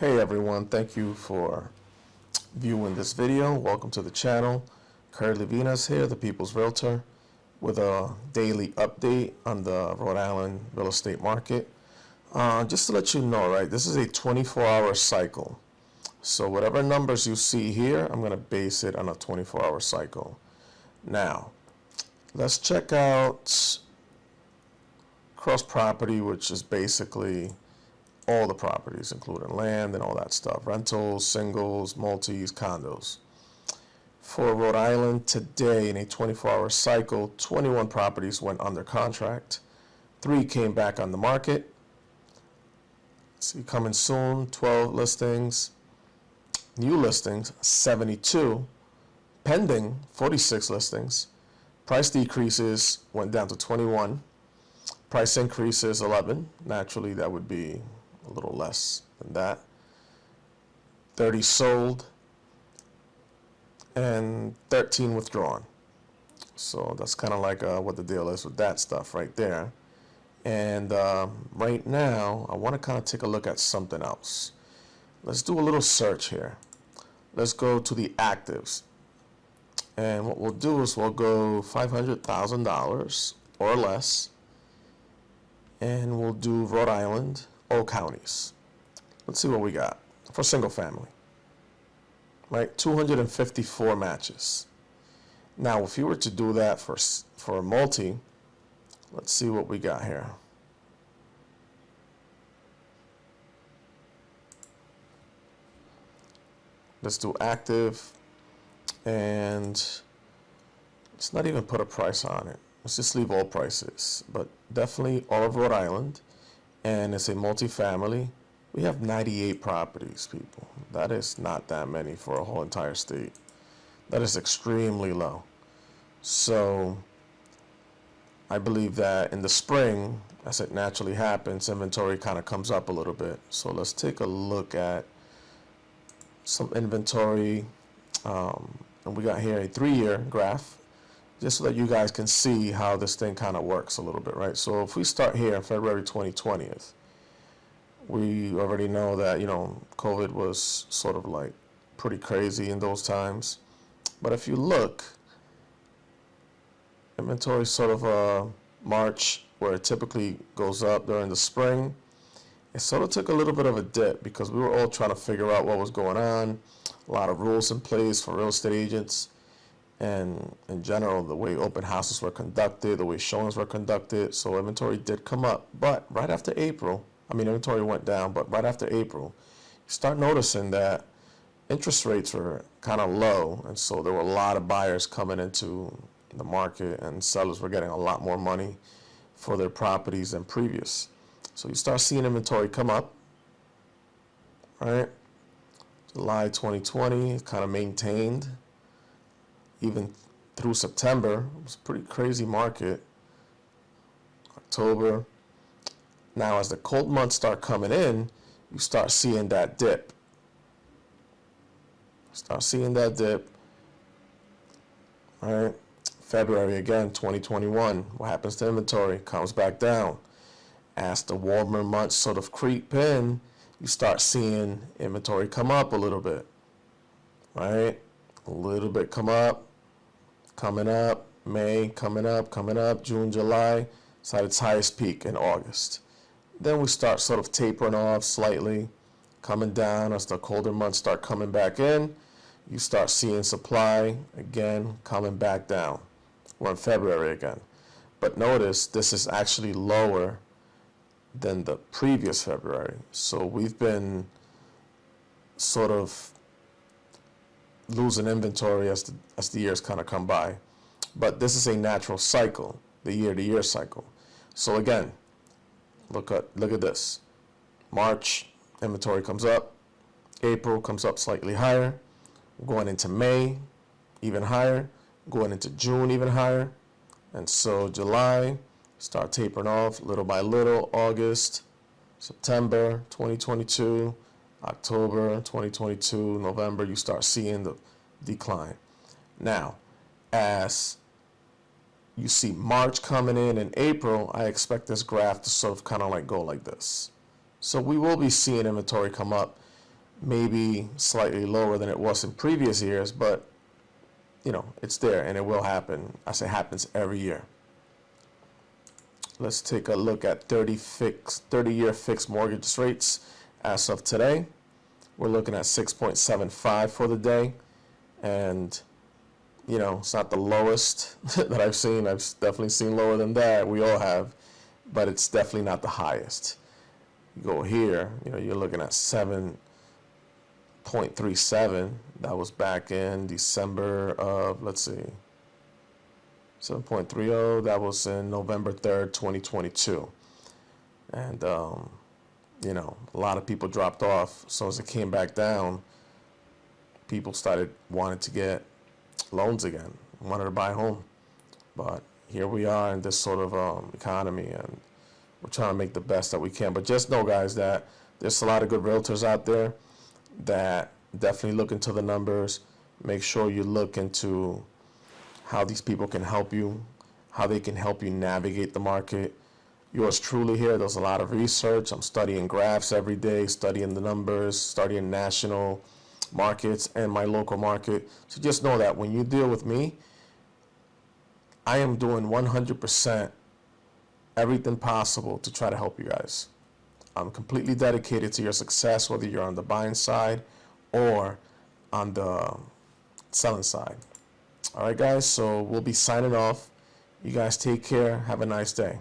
Hey everyone, thank you for viewing this video. Welcome to the channel. Kerley Vinas here, the People's Realtor, with a daily update on the Rhode Island real estate market. Just to let you know, right, this is a 24-hour cycle. So whatever numbers you see here, I'm going to base it on a 24-hour cycle. Now, let's check out cross property, which is basically all the properties, including land and all that stuff. Rentals, singles, multis, condos. For Rhode Island today, in a 24-hour cycle, 21 properties went under contract. 3 came back on the market. See, coming soon, 12 listings. New listings, 72. Pending, 46 listings. Price decreases went down to 21. Price increases, 11. Naturally, that would be a little less than that. 30 sold and 13 withdrawn. So that's kind of like what the deal is with that stuff right there. And right now, I want to kind of take a look at something else. Let's do a little search here. Let's go to the actives. And what we'll do is we'll go $500,000 or less. And we'll do Rhode Island, all counties. Let's see what we got for single family. Right, 254 matches. Now, if you were to do that for a multi, let's see what we got here. Let's do active, and let's not even put a price on it. Let's just leave all prices, but definitely all of Rhode Island, and it's a multi-family. We have 98 properties, people. That is not that many for a whole entire state. That is extremely low. So I believe that in the spring, as it naturally happens, inventory kind of comes up a little bit. So let's take a look at some inventory. And we got here a 3-year graph, just so that you guys can see how this thing kind of works a little bit, right? So if we start here in February 2020, we already know that, COVID was sort of like pretty crazy in those times. But if you look, inventory sort of March, where it typically goes up during the spring, it sort of took a little bit of a dip because we were all trying to figure out what was going on. A lot of rules in place for real estate agents. And in general, the way open houses were conducted, the way showings were conducted. So inventory did come up. But right after April, inventory went down, but right after April, you start noticing that interest rates were kind of low. And so there were a lot of buyers coming into the market, and sellers were getting a lot more money for their properties than previous. So you start seeing inventory come up, right? July 2020 kind of maintained. Even through September, it was a pretty crazy market. October. Now, as the cold months start coming in, you start seeing that dip. All right. February again, 2021. What happens to inventory? Comes back down. As the warmer months sort of creep in, you start seeing inventory come up a little bit. Right? A little bit come up, coming up, May, coming up, June, July. It's at its highest peak in August. Then we start sort of tapering off slightly, coming down as the colder months start coming back in. You start seeing supply again coming back down. We're in February again. But notice this is actually lower than the previous February. So we've been sort of losing inventory as the years kind of come by. But this is a natural cycle, the year-to-year cycle. So again, look at this. March, inventory comes up. April comes up slightly higher. Going into May, even higher. Going into June, even higher. And so July, start tapering off little by little. August, September 2022, October 2022, November, you start seeing the decline. Now, as you see March coming in April, I expect this graph to sort of kind of like go like this. So we will be seeing inventory come up maybe slightly lower than it was in previous years, but you know, it's there and it will happen. I say happens every year. Let's take a look at 30-year fixed mortgage rates as of today. We're looking at 6.75 for the day, and you know, it's not the lowest that I've seen. I've definitely seen lower than that. We all have, but it's definitely not the highest. You go here, you know, you're looking at 7.37. That was back in December of, let's see, 7.30. That was in November 3rd, 2022. And, you know, a lot of people dropped off. So as it came back down, people started wanting to get loans again, wanted to buy a home. But here we are in this sort of economy, and we're trying to make the best that we can. But just know, guys, that there's a lot of good realtors out there that definitely look into the numbers. Make sure you look into how these people can help you, how they can help you navigate the market. Yours truly here does a lot of research. I'm studying graphs every day, studying the numbers, studying national markets and my local market. So just know that when you deal with me, I am doing 100% everything possible to try to help you guys. I'm completely dedicated to your success, whether you're on the buying side or on the selling side. All right, guys, so we'll be signing off. You guys take care. Have a nice day.